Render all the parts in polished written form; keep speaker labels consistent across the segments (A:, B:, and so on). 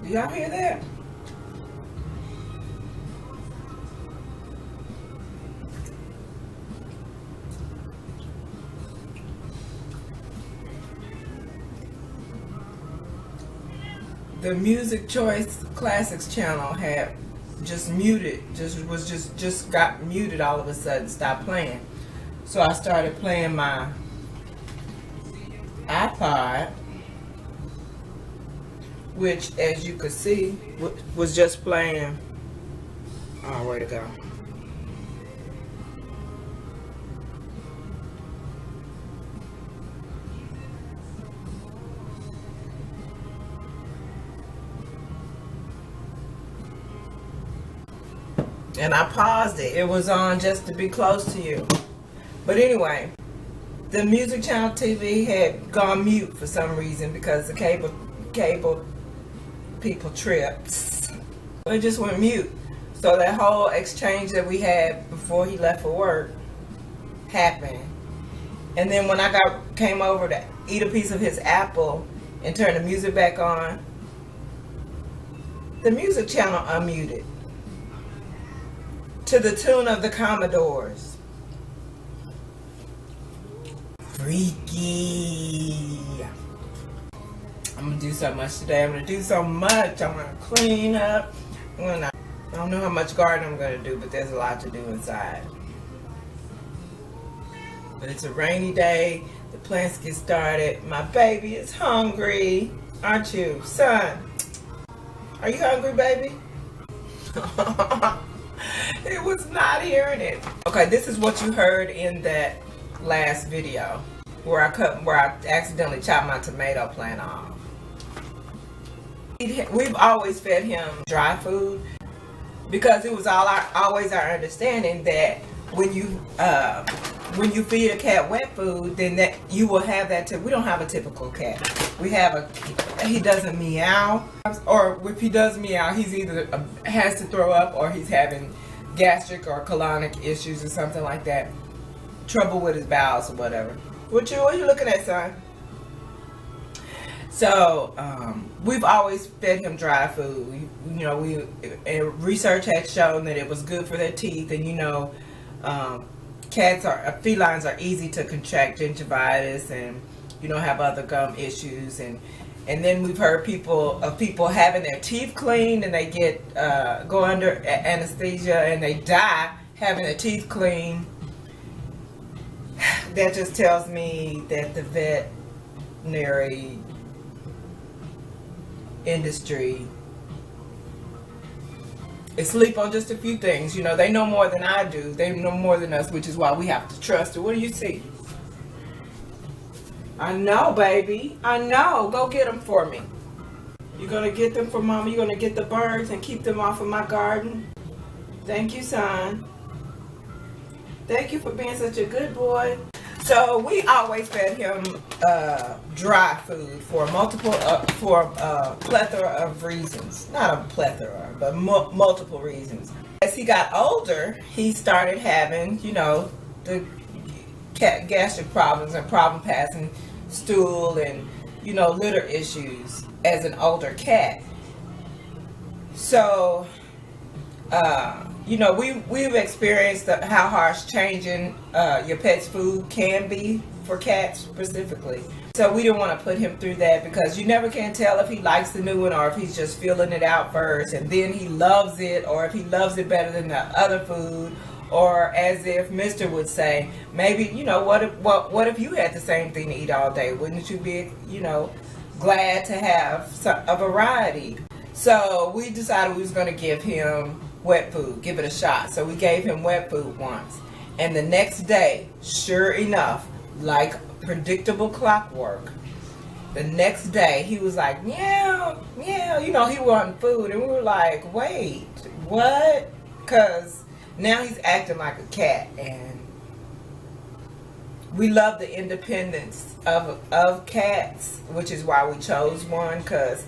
A: Do y'all hear that? The Music Choice Classics channel had just muted, just got muted all of a sudden, stopped playing. So I started playing my iPod, which, as you could see, was just playing. Oh, way to go. And I paused it. It was on just to be close to you. But anyway, the Music Channel TV had gone mute for some reason because the cable people tripped. It just went mute. So that whole exchange that we had before he left for work happened. And then when I came over to eat a piece of his apple and turn the music back on, the music channel unmuted. To the tune of the Commodores. Freaky. I'm gonna do so much today. I'm gonna do so much. I'm gonna clean up. I don't know how much gardening I'm gonna do, but there's a lot to do inside. But it's a rainy day. The plants get started. My baby is hungry. Aren't you, son? Are you hungry, baby? It was not hearing it. Okay, this is what you heard in that last video where I accidentally chopped my tomato plant off. We've always fed him dry food because it was always our understanding that when you feed a cat wet food, then that you will have that. We don't have a typical cat. He doesn't meow, or if he does meow, he's either has to throw up or he's having gastric or colonic issues or something like that. Trouble with his bowels or whatever. What you looking at, son? So we've always fed him dry food. Research had shown that it was good for their teeth, and felines are easy to contract gingivitis and have other gum issues, and then we've heard people having their teeth cleaned and they go under anesthesia and they die having their teeth cleaned. That just tells me that the veterinary industry is asleep on just a few things. They know more than I do. They know more than us, which is why we have to trust it. What do you see? I know, baby. I know. Go get them for me. You're going to get them for Mama? You're going to get the birds and keep them off of my garden? Thank you, son. Thank you for being such a good boy. So we always fed him dry food for a plethora of reasons. Not a plethora, but multiple reasons. As he got older, he started having, the gastric problems and problem passing stool and litter issues as an older cat. So we've experienced how harsh changing your pet's food can be for cats specifically. So we didn't want to put him through that because you never can tell if he likes the new one or if he's just feeling it out first and then he loves it, or if he loves it better than the other food. Or as if Mr. would say, maybe, what if you had the same thing to eat all day? Wouldn't you be, glad to have a variety? So we decided we was going to give him wet food, give it a shot. So we gave him wet food once. And the next day, sure enough, like predictable clockwork, the next day he was like, meow, meow, he wanted food. And we were like, wait, what? Because now he's acting like a cat, and we love the independence of cats, which is why we chose one. Because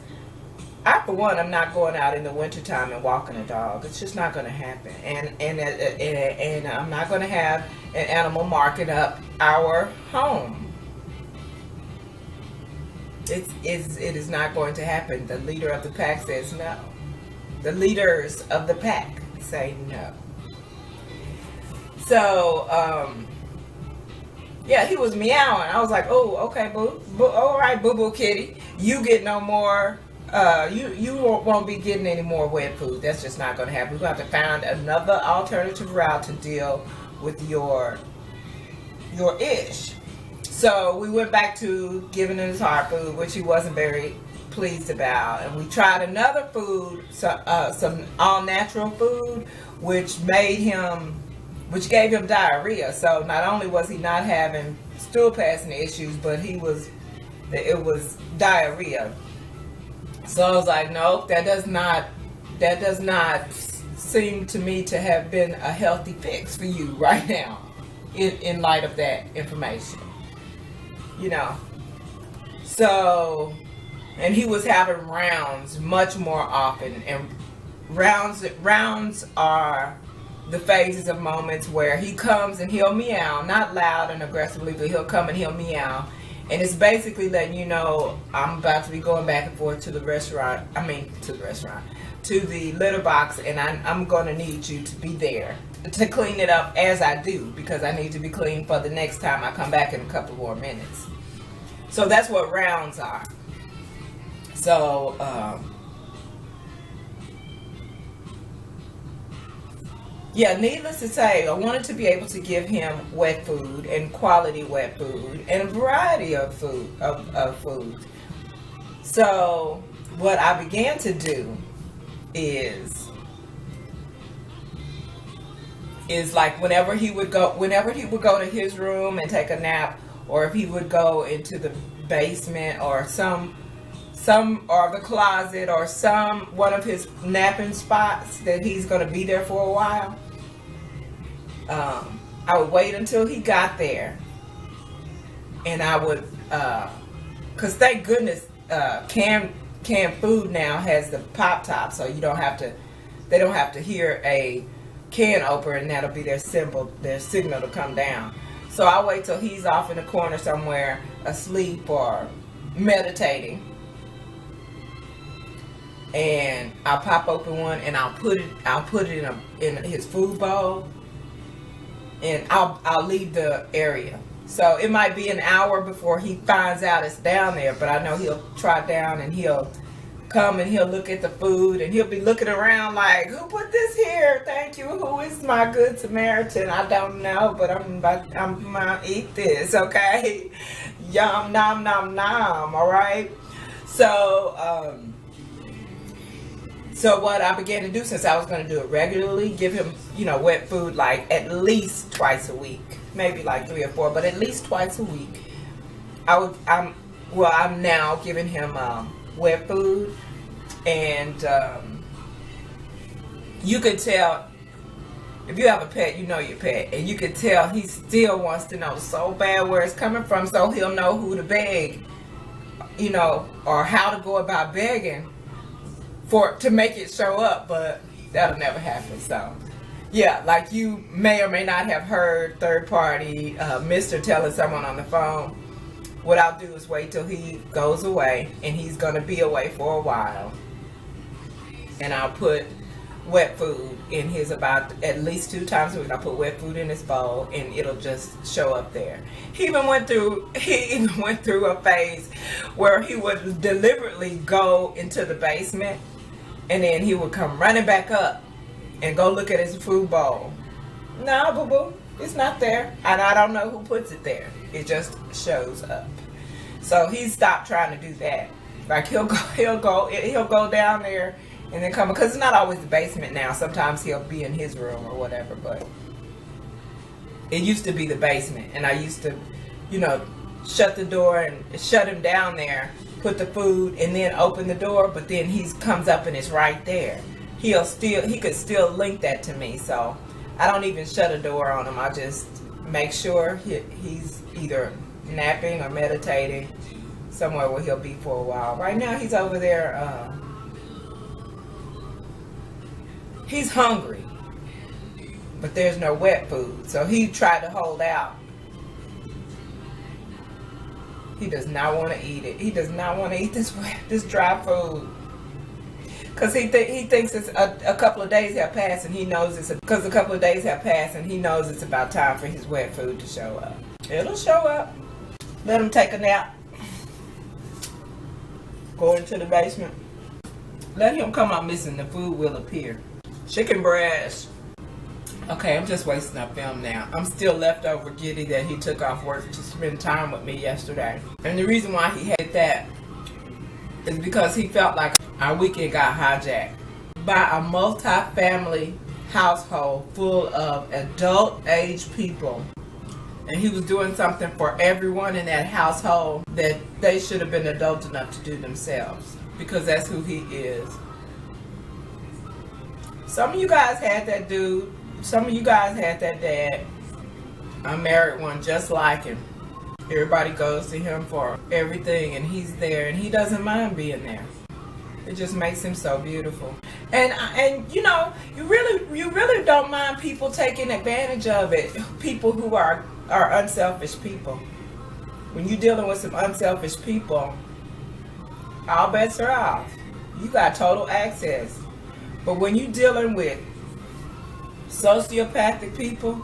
A: for one, I'm not going out in the wintertime and walking a dog. It's just not going to happen, and I'm not going to have an animal marking up our home. It is not going to happen. The leader of the pack says no. The leaders of the pack say no. So, yeah, he was meowing. I was like, oh, okay, all right, boo kitty. You get no more. You won't be getting any more wet food. That's just not going to happen. We're going to have to find another alternative route to deal with your ish. So we went back to giving him his hard food, which he wasn't very pleased about, and we tried another food, some all natural food, which gave him diarrhea. So not only was he not having stool passing issues, but it was diarrhea. So I was like, no, that does not seem to me to have been a healthy fix for you right now, in light of that information, So, and he was having rounds much more often, and rounds are the phases of moments where he comes and he'll meow, not loud and aggressively, but he'll come and he'll meow. And it's basically letting you know, I'm about to be going back and forth to the litter box, and I'm going to need you to be there to clean it up as I do, because I need to be clean for the next time I come back in a couple more minutes. So that's what rounds are. So, yeah, needless to say, I wanted to be able to give him wet food and quality wet food and a variety of food. So what I began to do is like whenever he would go to his room and take a nap, or if he would go into the basement or some or the closet or one of his napping spots that he's going to be there for a while, I would wait until he got there, and I would, because thank goodness canned food now has the pop top, so they don't have to hear a can opener, and that'll be their signal to come down. So I wait till he's off in the corner somewhere asleep or meditating, and I'll pop open one and I'll put it in his food bowl, and I'll leave the area. So it might be an hour before he finds out it's down there, but I know he'll trot down and he'll come and he'll look at the food, and he'll be looking around like, who put this here? Thank you. Who is my good Samaritan? I don't know, but I'm gonna eat this, okay? Yum, nom, nom, nom, all right? So, so what I began to do, since I was going to do it regularly, give him, wet food like at least twice a week, maybe like 3 or 4, but at least twice a week. I'm now giving him wet food, and you could tell, if you have a pet, you know your pet, and you can tell he still wants to know so bad where it's coming from, so he'll know who to beg, or how to go about begging to make it show up, but that'll never happen. So yeah, like you may or may not have heard third party Mr. telling someone on the phone, what I'll do is wait till he goes away, and he's going to be away for a while, and I'll put wet food in his, about at least 2 times a week. I'll put wet food in his bowl, and it'll just show up there. He even went through a phase where he would deliberately go into the basement, and then he would come running back up and go look at his food bowl. No, boo-boo, it's not there, and I don't know who puts it there. It just shows up. So he stopped trying to do that. Like he'll go down there and then come, because it's not always the basement now. Sometimes he'll be in his room or whatever, but it used to be the basement, and I used to, shut the door and shut him down there, put the food, and then open the door. But then he comes up and it's right there. He could still link that to me. So I don't even shut a door on him. I just make sure he's either napping or meditating somewhere where he'll be for a while. Right now he's over there. He's hungry, but there's no wet food, so he tried to hold out. He does not want to eat it. He does not want to eat this dry food. Because he thinks it's a couple of days have passed and he knows it's because a couple of days have passed and he knows it's about time for his wet food to show up. It'll show up. Let him take a nap. Go into the basement. Let him come out missing. The food will appear. Chicken breast. Okay, I'm just wasting up film now. I'm still left over giddy that he took off work to spend time with me yesterday. And the reason why he had that is because he felt like our weekend got hijacked by a multi-family household full of adult age people. And he was doing something for everyone in that household that they should have been adult enough to do themselves. Because that's who he is. Some of you guys had that dude. Some of you guys had that dad. I married one just like him. Everybody goes to him for everything and he's there and he doesn't mind being there. It just makes him so beautiful. And you know, you really don't mind people taking advantage of it. People who are unselfish people. When you're dealing with some unselfish people, all bets are off. You got total access. But when you're dealing with sociopathic people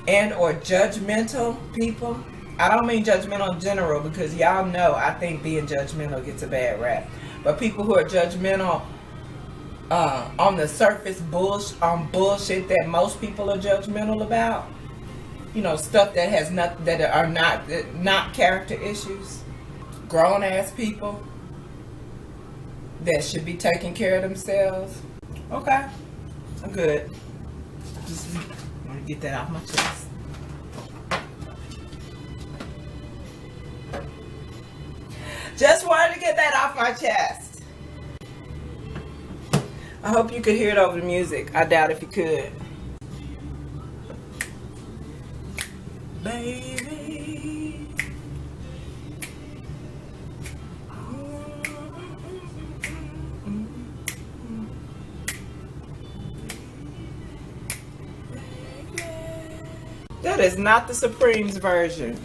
A: and or judgmental people, I don't mean judgmental in general because y'all know I think being judgmental gets a bad rap. But people who are judgmental on the surface bullshit that most people are judgmental about, you know, stuff that has that are not character issues, grown ass people that should be taking care of themselves. Okay, I'm good. Just want to get that off my chest. Just wanted to get that off my chest. I hope you could hear it over the music. I doubt if you could. Baby. That is not the Supremes version.